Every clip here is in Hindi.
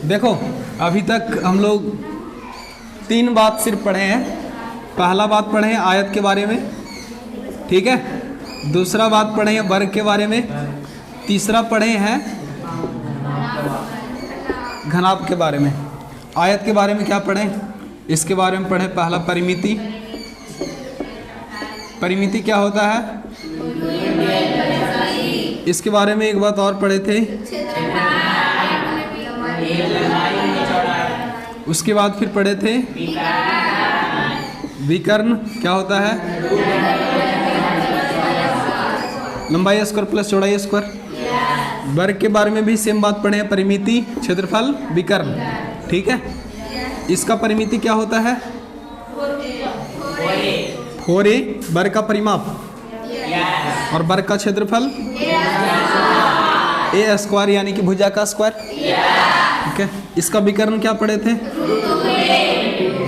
देखो अभी तक हम लोग 3 बात सिर्फ पढ़े हैं। पहला बात पढ़े हैं आयत के बारे में, ठीक है। दूसरा बात पढ़े हैं वर्ग के बारे में। तीसरा पढ़े हैं घनाभ के बारे में। आयत के बारे में क्या पढ़े, इसके बारे में पढ़े पहला परिमिति। परिमिति क्या होता है, इसके बारे में एक बात और पढ़े थे। उसके बाद फिर पढ़े थे विकर्ण क्या होता है, लंबाई स्क्वायर प्लस चौड़ाई स्क्वायर। वर्ग के बारे में भी सेम बात पढ़े हैं, परिमिति, क्षेत्रफल, विकर्ण, ठीक है। इसका परिमिति क्या होता है, 4a वर्ग का परिमाप, और वर्ग का क्षेत्रफल a स्क्वायर यानी कि भुजा का स्क्वायर, ठीक है। इसका विकर्ण क्या पढ़े थे,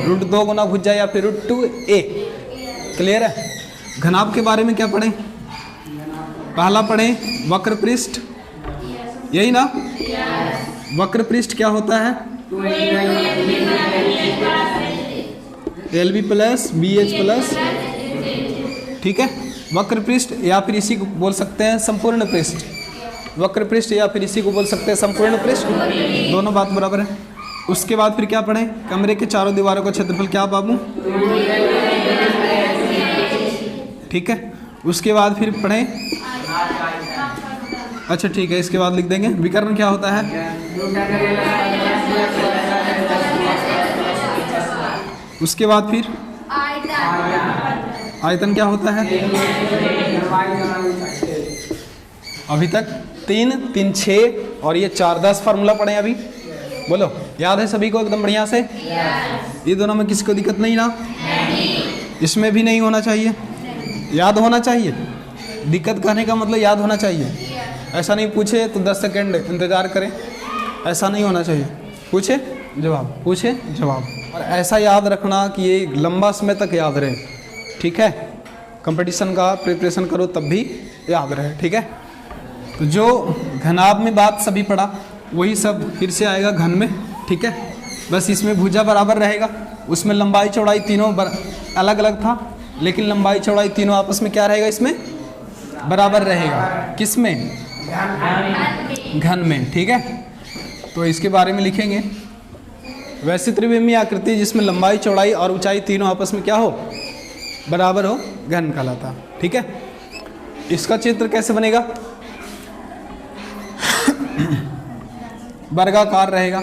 √2 गुना भुजा या फिर √2a, क्लियर है। घनाभ के बारे में क्या पढ़े, पहला पढ़े वक्र पृष्ठ, यही ना। वक्र पृष्ठ क्या होता है, LB प्लस BH प्लस, ठीक है। वक्र पृष्ठ या फिर इसी को बोल सकते हैं संपूर्ण पृष्ठ, वक्र पृष्ठ या फिर इसी को बोल सकते हैं संपूर्ण पृष्ठ, दोनों बात बराबर है। उसके बाद फिर क्या पढ़े, कमरे के चारों दीवारों का क्षेत्रफल क्या बाबू, ठीक है। उसके बाद फिर पढ़े, अच्छा ठीक है, इसके बाद लिख देंगे विकर्ण क्या होता है। उसके बाद फिर आयतन क्या होता है। अभी तक 3, 3, 6 और ये 4, 10 फार्मूला पढ़े अभी, बोलो याद है सभी को एकदम बढ़िया से। ये दोनों में किसी को दिक्कत नहीं ना, इसमें भी नहीं होना चाहिए, याद होना चाहिए। दिक्कत कहने का मतलब याद होना चाहिए, ऐसा नहीं पूछे तो 10 सेकंड इंतज़ार करें, ऐसा नहीं होना चाहिए। पूछे जवाब, पूछे जवाब, और ऐसा याद रखना कि ये लंबा समय तक याद रहे, ठीक है। कंपटीशन का प्रिपरेशन करो तब भी याद रहे, ठीक है। तो जो घनाभ में बात सभी पढ़ा वही सब फिर से आएगा घन में, ठीक है। बस इसमें भुजा बराबर रहेगा, उसमें लंबाई चौड़ाई तीनों अलग अलग था, लेकिन लंबाई चौड़ाई तीनों आपस में क्या रहेगा, इसमें बराबर रहेगा। किस में, घन में, ठीक है। तो इसके बारे में लिखेंगे, वैसी त्रिविमीय आकृति जिसमें लंबाई चौड़ाई और ऊंचाई तीनों आपस में क्या हो, बराबर हो, घन कहलाता, ठीक है। इसका चित्र कैसे बनेगा, वर्गाकार रहेगा।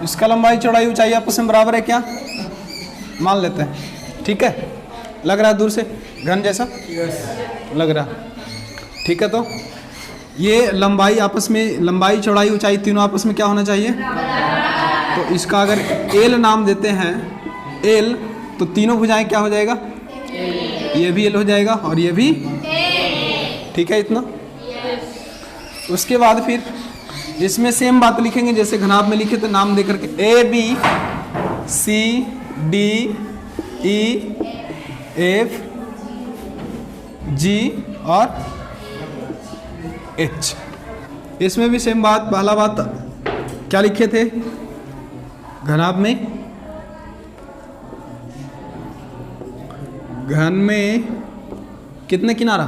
इसका लंबाई चौड़ाई ऊंचाई आपस में बराबर है क्या, मान लेते हैं, ठीक है। लग रहा है दूर से घन जैसा, लग रहा, ठीक है। तो ये लंबाई आपस में, लंबाई चौड़ाई ऊंचाई तीनों आपस में क्या होना चाहिए, तो इसका अगर L नाम देते हैं, L, तो तीनों भुजाएं क्या हो जाएगा, ये भी L हो जाएगा और ये भी, ठीक है, इतना। उसके बाद फिर इसमें सेम बात लिखेंगे जैसे घनाभ में लिखे थे, नाम दे करके AB C D E F G और H। इसमें भी सेम बात, पहला बात क्या लिखे थे घनाभ में, घन में कितने किनारा,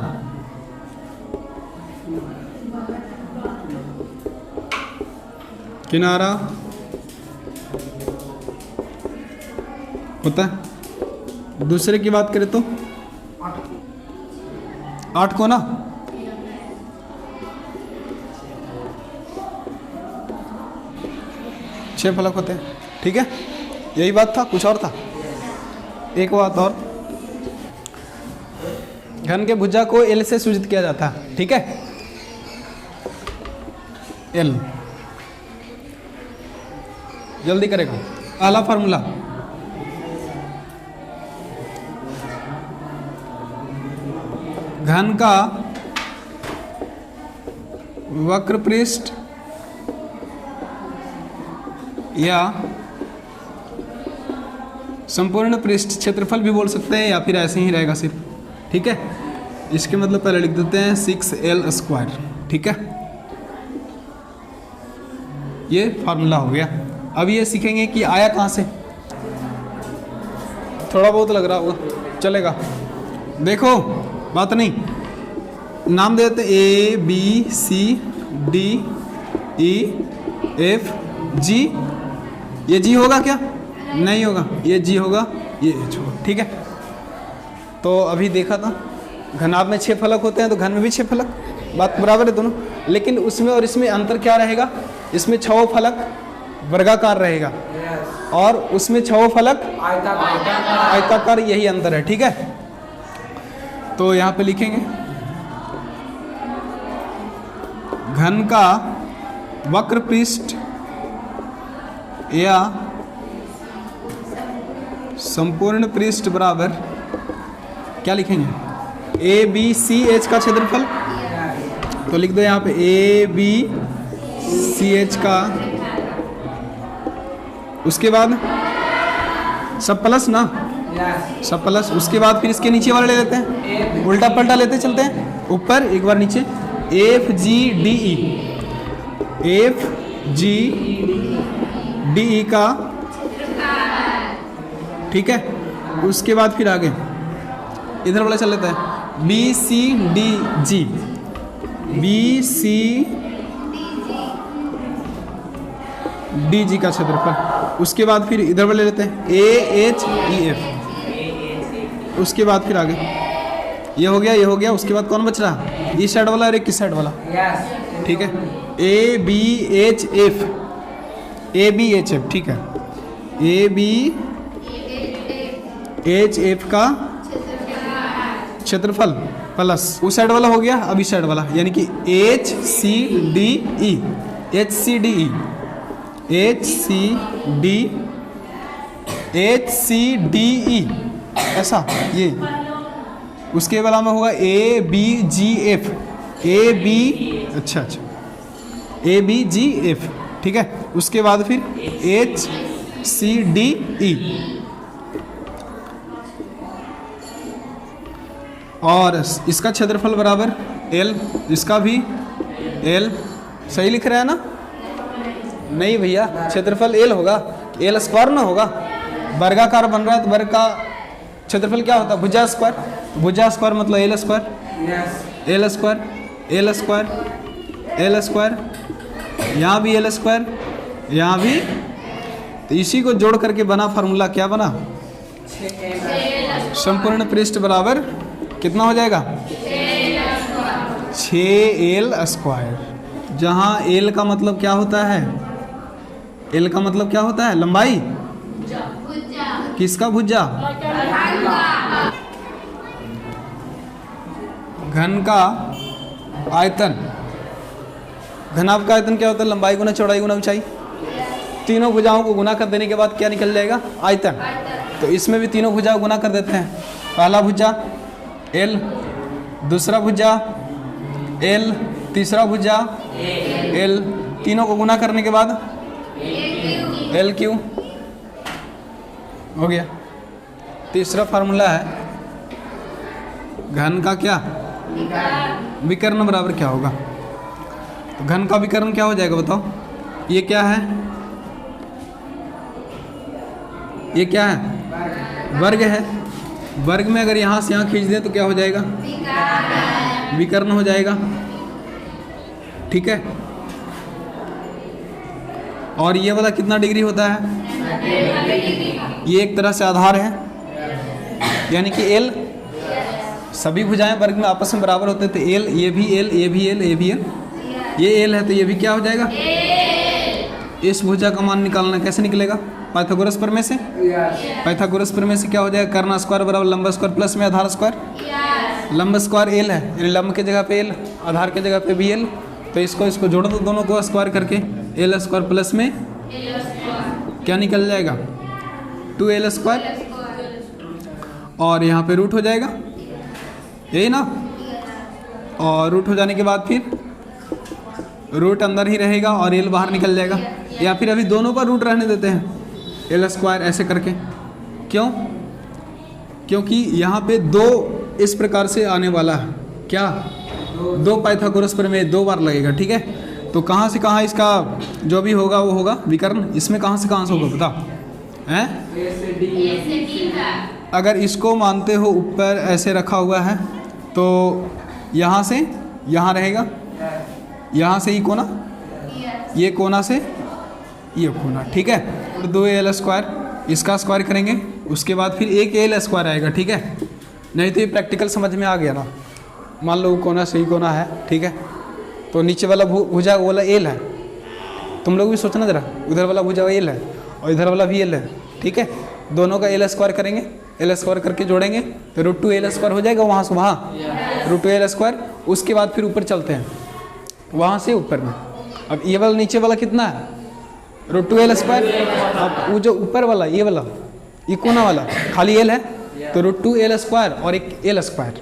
किनारा होता है। दूसरे की बात करें तो 8 को ना, छह फलक होते हैं, ठीक है। यही बात था, कुछ और था, एक बात और, घन के भुजा को L से सूचित किया जाता है, ठीक है। L, जल्दी करेगा। पहला फार्मूला, घन का वक्र पृष्ठ या संपूर्ण पृष्ठ क्षेत्रफल भी बोल सकते हैं, या फिर ऐसे ही रहेगा सिर्फ। ठीक है, इसके मतलब पहले लिख देते हैं 6L²। ठीक है, ये फार्मूला हो गया। अब ये सीखेंगे कि आया कहाँ से। थोड़ा बहुत लग रहा होगा, चलेगा। देखो बात नहीं, नाम दे देते ABCDEF G। ये G होगा क्या? नहीं होगा, ये G होगा, ये H होगा। ठीक है, तो अभी देखा था घनाभ में 6 फलक होते हैं, तो घन में भी 6 फलक, बात बराबर है दोनों। लेकिन उसमें और इसमें अंतर क्या रहेगा? इसमें 6 फलक वर्गाकार रहेगा और उसमें 6 फलक आयताकार, यही अंतर है। ठीक है, तो यहाँ पे लिखेंगे घन का वक्र पृष्ठ या संपूर्ण पृष्ठ बराबर क्या लिखेंगे? ABCH का क्षेत्रफल। तो लिख दो यहाँ पे ABCH का, उसके बाद सब प्लस ना, सब प्लस। उसके बाद फिर इसके नीचे वाले ले लेते हैं, उल्टा पलटा लेते चलते हैं, ऊपर एक बार नीचे FGDE, FGDE का। ठीक है, उसके बाद फिर आगे इधर वाला चल लेता है BCDG, BCDG का क्षेत्रफल। उसके बाद फिर इधर वाले लेते हैं AHEF। उसके बाद फिर आगे ये हो गया, ये हो गया। उसके बाद कौन बच रहा? इस साइड वाला और एक किस साइड वाला? ठीक है, ABHF, ABHF। ठीक है, ABHF का क्षेत्रफल प्लस उस साइड वाला हो गया। अब इस साइड वाला यानी कि HCDE, HCDE ऐसा ये। उसके वाला में होगा ABGF, अच्छा, ABGF। ठीक है, उसके बाद फिर HCDE और इसका क्षेत्रफल बराबर L, इसका भी L। सही लिख रहा है ना? नहीं भैया, क्षेत्रफल L होगा, L² ना होगा। वर्गाकार बन रहा है तो वर्ग का क्षेत्रफल क्या होता है? भुजा स्क्वायर। भुजा स्क्वायर मतलब L², L², यहाँ भी L², यहाँ भी। तो इसी को जोड़ करके बना फार्मूला, क्या बना? संपूर्ण पृष्ठ बराबर कितना हो जाएगा? 6L²। जहाँ L का मतलब क्या होता है? L का मतलब क्या होता है? लंबाई। किसका भुजा? घन का आयतन। घनाभ का आयतन क्या होता है? लंबाई गुना चौड़ाई गुना ऊंचाई। तीनों भुजाओं को गुना कर देने के बाद क्या निकल जाएगा? आयतन। तो इसमें भी तीनों भुजा गुना कर देते हैं। पहला भुजा L, दूसरा भुजा L, तीसरा भुजा L। तीनों को गुना करने के बाद LQ हो गया। तीसरा फार्मूला है घन का क्या? विकर्ण बराबर क्या होगा? तो घन का विकर्ण क्या हो जाएगा बताओ? ये क्या है? ये क्या है? वर्ग है। वर्ग में अगर यहाँ से यहाँ खींच दें तो क्या हो जाएगा? विकर्ण हो जाएगा। ठीक है, और ये वाला कितना डिग्री होता है? ये एक तरह से आधार है, यानी कि L। सभी भुजाएं वर्ग में आपस में बराबर होते थे। L, ये भी L, ये भी L, ये भी L। ये L है तो ये भी क्या हो जाएगा? इस भुजा का मान निकालना कैसे निकलेगा? पाइथागोरस प्रमेय से। पाइथागोरस प्रमेय से क्या हो जाएगा? कर्ण स्क्वायर बराबर लंब स्क्वायर प्लस में आधार स्क्वायर। लंब स्क्वायर L है, यानी लंब के जगह पे L, आधार के जगह पे भी L। तो इसको जोड़ दो दोनों को स्क्वायर करके, L² प्लस में क्या निकल जाएगा? 2L²। और यहाँ पे रूट हो जाएगा, यही ना। और रूट हो जाने के बाद फिर रूट अंदर ही रहेगा और एल बाहर निकल जाएगा। या फिर अभी दोनों पर रूट रहने देते हैं, एल स्क्वायर ऐसे करके। क्यों? क्योंकि यहाँ पे दो इस प्रकार से आने वाला है, क्या? दो पाइथागोरस प्रमेय 2 बार लगेगा, ठीक है। तो कहाँ से कहाँ इसका जो भी होगा वो होगा विकर्ण, इसमें कहाँ से होगा बताओ हैं? अगर इसको मानते हो ऊपर ऐसे रखा हुआ है तो यहाँ से यहाँ रहेगा, यहाँ से ये कोना, ये कोना से ये कोना, ठीक है। और 2al स्क्वायर, इसका स्क्वायर करेंगे, उसके बाद फिर एक al स्क्वायर आएगा, ठीक है। नहीं तो ये प्रैक्टिकल समझ में आ गया ना। मान लो कोना सही कोना है, ठीक है, तो नीचे वाला भुजा वो वाला एल है। तुम लोग भी सोचना जरा, उधर वाला भुजा एल है और इधर वाला भी एल है, ठीक है। दोनों का एल स्क्वायर करेंगे, एल स्क्वायर करके जोड़ेंगे तो √2al स्क्वायर हो जाएगा वहाँ से वहाँ, √2al स्क्वायर। उसके बाद फिर ऊपर चलते हैं, वहाँ से ऊपर में। अब ये वाला नीचे वाला कितना है? √2al square. अब वो जो ऊपर वाला ये वाला ये कोना वाला खाली एल है, तो √2al स्क्वायर और एक एल स्क्वायर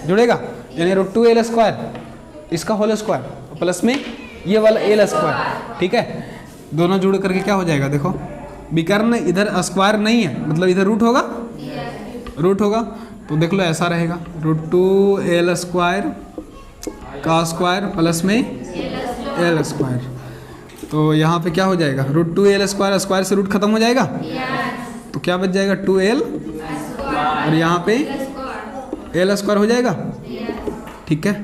जुड़ेगा, यानी √2al स्क्वायर इसका होल स्क्वायर प्लस में ये वाला एल स्क्वायर, ठीक है। दोनों जुड़ करके क्या हो जाएगा देखो, विकर्ण इधर स्क्वायर नहीं है, मतलब इधर रूट होगा, रूट होगा तो देख लो ऐसा रहेगा, √2al स्क्वायर का स्क्वायर प्लस में एल स्क्वायर। तो यहाँ पे क्या हो जाएगा, √2al स्क्वायर, स्क्वायर से रूट खत्म हो जाएगा, तो क्या बच जाएगा 2al और यहाँ पे एल स्क्वायर हो जाएगा, ठीक है।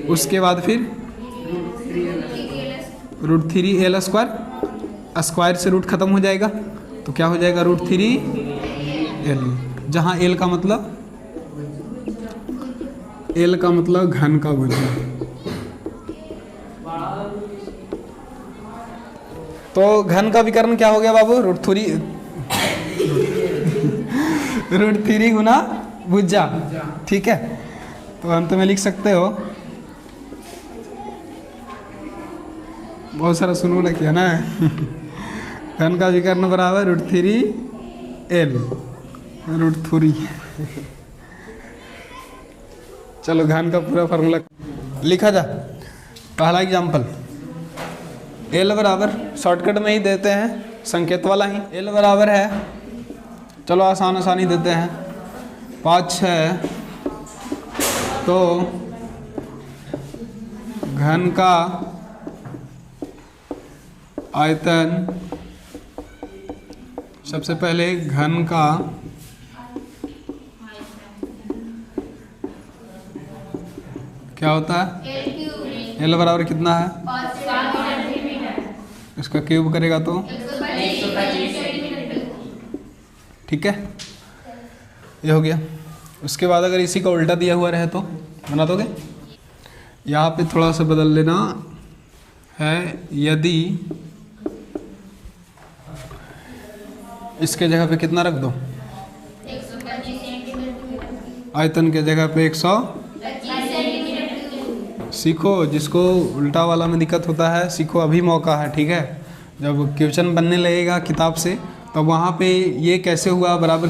उसके बाद फिर √3al स्क्वायर, स्क्वायर से रूट खत्म हो जाएगा तो क्या हो जाएगा √3al, जहाँ एल का मतलब घन का भुजा। तो घन का विकर्ण क्या हो गया बाबू, √3 गुना भुजा, ठीक है। तो अंत में लिख सकते हो, बहुत सारा सुनो ना किया ना घन का विकर्ण बराबर √3al √3। चलो घन का पूरा फार्मूला लिखा जा। पहला एग्जाम्पल, एल बराबर, शॉर्टकट में ही देते हैं, संकेत वाला ही। एल बराबर है, चलो आसानी देते हैं, 5-6, तो घन का आयतन, सबसे पहले घन का क्या होता है, एल बराबर कितना है, इसका क्यूब करेगा तो, ठीक है, ये हो गया। उसके बाद अगर इसी का उल्टा दिया हुआ रहे तो बना दोगे, यहाँ पे थोड़ा सा बदल लेना है। यदि इसके जगह पे कितना रख दो, आयतन के जगह पे 100, सीखो, जिसको उल्टा वाला में दिक्कत होता है सीखो, अभी मौका है, ठीक है। जब क्वेश्चन बनने लगेगा किताब से तब वहाँ पे ये कैसे हुआ, बराबर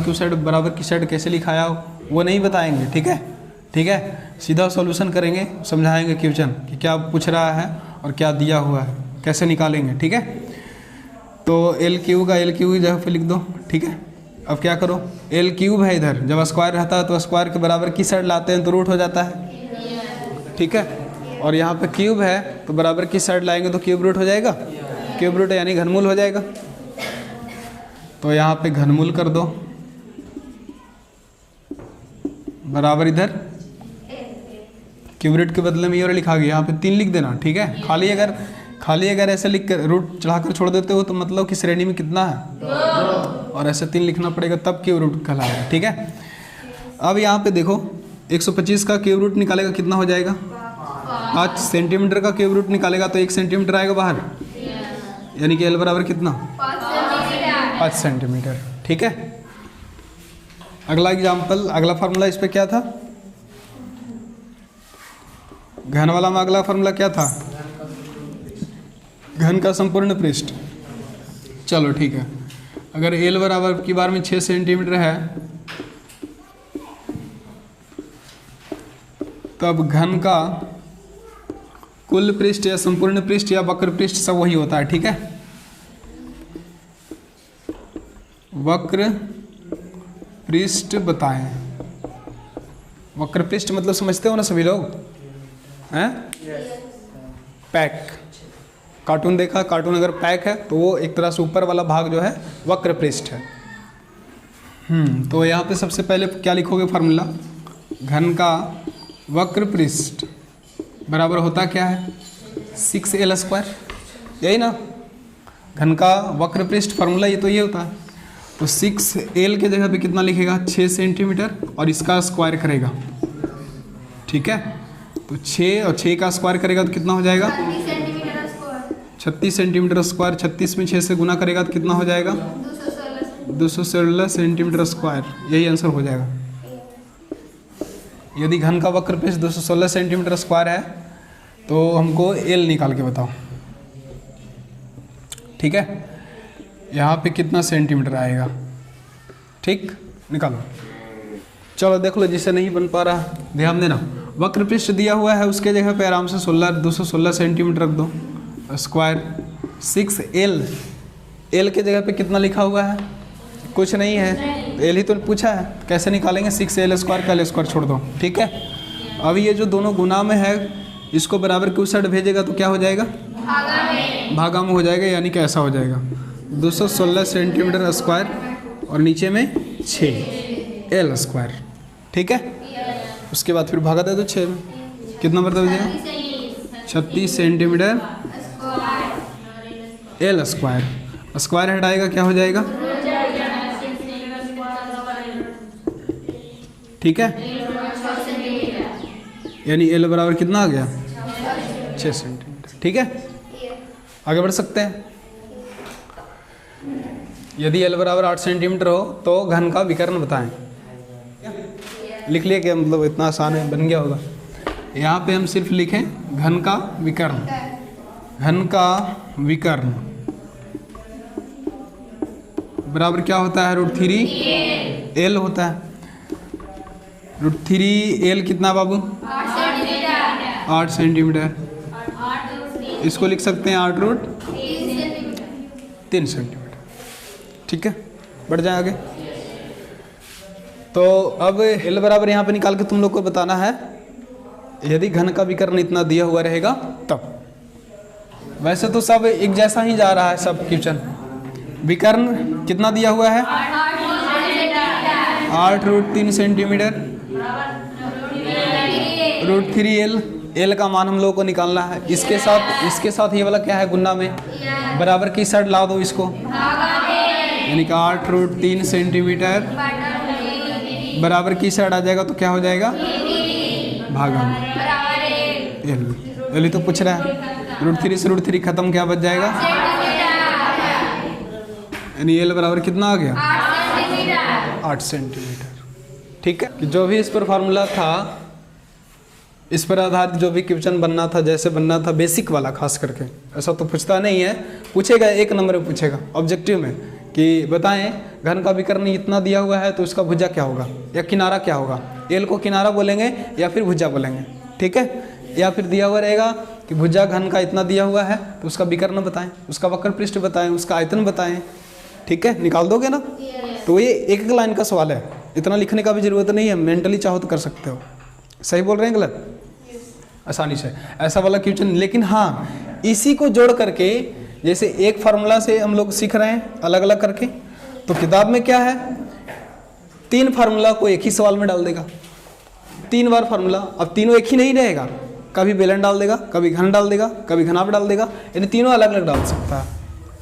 की साइड कैसे लिखाया वो नहीं बताएंगे, ठीक है, ठीक है। सीधा सॉल्यूशन करेंगे, समझाएंगे क्वेश्चन कि क्या पूछ रहा है और क्या दिया हुआ है, कैसे निकालेंगे, ठीक है। तो एल क्यूब का एल क्यूब की जगह पे लिख दो, ठीक है। अब क्या करो, एल क्यूब है इधर, जब स्क्वायर रहता है तो स्क्वायर के बराबर की साइड लाते हैं तो रूट हो जाता है, ठीक है। और यहाँ पे क्यूब है तो बराबर की साइड लाएंगे तो क्यूब रूट हो जाएगा, क्यूब रूट यानी घनमूल हो जाएगा। तो यहाँ पे घनमूल कर दो, बराबर इधर क्यूब रूट के बदले में ये और लिखा गया, यहाँ पे 3 लिख देना, ठीक है। खाली अगर ऐसे लिख कर रूट चढ़ाकर छोड़ देते हो तो मतलब कि श्रेणी में कितना है, 2, और ऐसे 3 लिखना पड़ेगा तब क्यूब रूट कहलाएगा, ठीक है। अब यहाँ पे देखो 125 का क्यूब रूट निकालेगा कितना हो जाएगा, 5 सेंटीमीटर का क्यूब रूट निकालेगा तो 1 सेंटीमीटर आएगा बाहर, यानी कि एल बराबर कितना, 5 सेंटीमीटर, ठीक है। अगला एग्जाम्पल, अगला फार्मूला इस पे क्या था, घन वाला में अगला फार्मूला क्या था, घन का संपूर्ण पृष्ठ। चलो ठीक है, अगर एल बराबर की बार में 6 सेंटीमीटर है तब घन का कुल पृष्ठ या संपूर्ण पृष्ठ या वक्र पृष्ठ सब वही होता है, ठीक है। वक्र पृष्ठ बताएं। वक्र पृष्ठ मतलब समझते हो ना सभी लोग, हैं? पैक, कार्टून देखा, कार्टून अगर पैक है तो वो एक तरह से ऊपर वाला भाग जो है वक्र पृष्ठ है। तो यहाँ पे सबसे पहले क्या लिखोगे फार्मूला, घन का वक्र पृष्ठ बराबर होता क्या है 6l², यही ना। घन का वक्र पृष्ठ फार्मूला ये तो ये होता है। तो 6l के जगह पे कितना लिखेगा 6 सेंटीमीटर और इसका स्क्वायर करेगा, ठीक है। तो 6 और 6 का स्क्वायर करेगा तो कितना हो जाएगा 36 सेंटीमीटर स्क्वायर। 36 में 6 से गुना करेगा तो कितना हो जाएगा 216 सेंटीमीटर स्क्वायर, यही आंसर हो जाएगा। यदि घन का वक्र पृष्ठ 216 सेंटीमीटर स्क्वायर है तो हमको एल निकाल के बताओ, ठीक है। यहाँ पे कितना सेंटीमीटर आएगा, ठीक, निकालो। चलो देख लो, जिससे नहीं बन पा रहा ध्यान देना। वक्र पृष्ठ दिया हुआ है उसके जगह पे आराम से 216 सेंटीमीटर रख दो स्क्वायर। 6l, एल के जगह पे कितना लिखा हुआ है, कुछ नहीं है, एल ही तो पूछा है, कैसे निकालेंगे 6l² का l स्क्वायर छोड़ दो, ठीक है। अब ये जो दोनों गुना में है इसको बराबर के उस साइड भेजेगा तो क्या हो जाएगा भागा में हो जाएगा, यानी कि ऐसा हो जाएगा 216 सेंटीमीटर स्क्वायर और नीचे में 6l², ठीक है। उसके बाद फिर भागा दे दो 6 में, कितना बता दीजिएगा 36 सेंटीमीटर l²। स्क्वायर हटाएगा क्या हो जाएगा, ठीक है, यानी l बराबर कितना आ गया 6 सेंटीमीटर, ठीक है। आगे बढ़ सकते हैं। यदि l बराबर 8 सेंटीमीटर हो तो घन का विकर्ण बताएं। लिख लिया क्या, मतलब इतना आसान है, बन गया होगा। यहाँ पे हम सिर्फ लिखें घन का विकर्ण। घन का विकर्ण बराबर क्या होता है √3l होता है। √3l कितना बाबू 8 सेंटीमीटर। इसको लिख सकते हैं 8√3 सेंटीमीटर, ठीक है। बढ़ जाए आगे। तो अब l बराबर यहाँ पे निकाल के तुम लोग को बताना है यदि घन का विकर्ण इतना दिया हुआ रहेगा तब। वैसे तो सब एक जैसा ही जा रहा है सब क्वेश्चन। विकर्ण कितना दिया हुआ है 8√3 सेंटीमीटर। √3l, l का मान हम लोगों को निकालना है। इसके साथ ये वाला क्या है गुना में, बराबर की साइड ला दो इसको, यानी कि 8√3 सेंटीमीटर बराबर की साइड आ जाएगा तो क्या हो जाएगा भागा में l ही तो पूछ रहा है। √3 से √3 खत्म, क्या बच जाएगा, यानी l बराबर कितना आ गया 8 सेंटीमीटर, ठीक है। जो भी इस पर फार्मूला था, इस पर आधारित जो भी क्वेश्चन बनना था, जैसे बनना था बेसिक वाला खास करके, ऐसा तो पूछता नहीं है, पूछेगा 1 नंबर में पूछेगा ऑब्जेक्टिव में कि बताएं घन का विकर्ण इतना दिया हुआ है तो उसका भुजा क्या होगा या किनारा क्या होगा। एल को किनारा बोलेंगे या फिर भुजा बोलेंगे, ठीक है। या फिर दिया हुआ रहेगा कि भुजा घन का इतना दिया हुआ है तो उसका विकर्ण बताएं, उसका वक्र पृष्ठ बताएं, उसका आयतन बताएं, ठीक है। निकाल दोगे ना। तो ये एक लाइन का सवाल है, इतना लिखने का भी जरूरत नहीं है, मेंटली चाहो तो कर सकते हो। सही बोल रहे हैं गलत, आसानी से ऐसा वाला क्वेश्चन। लेकिन हाँ, इसी को जोड़ करके जैसे एक फार्मूला से हम लोग सीख रहे हैं अलग अलग करके, तो किताब में क्या है 3 फार्मूला को एक ही सवाल में डाल देगा, 3 बार फार्मूला। अब तीनों एक ही नहीं रहेगा, कभी बेलन डाल देगा, कभी घन डाल देगा, कभी घनाभ डाल देगा, यानी तीनों अलग अलग डाल सकता है,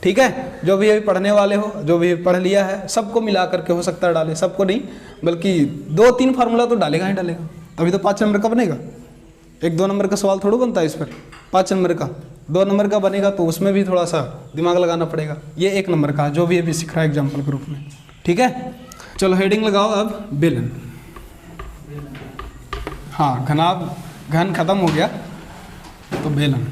ठीक है। जो भी अभी पढ़ने वाले हो, जो भी पढ़ लिया है, सबको मिला करके हो सकता है डाले, सबको नहीं बल्कि 2-3 फार्मूला तो डालेगा ही डालेगा, तभी तो 5 नंबर का बनेगा। 1-2 नंबर का सवाल थोड़ा बनता है इस पर, 5 नंबर का 2 नंबर का बनेगा तो उसमें भी थोड़ा सा दिमाग लगाना पड़ेगा। ये 1 नंबर का जो भी अभी सीख रहा है एग्जाम्पल के रूप में, ठीक है। चलो हेडिंग लगाओ अब बेलन। हाँ, घन खत्म हो गया तो बेलन।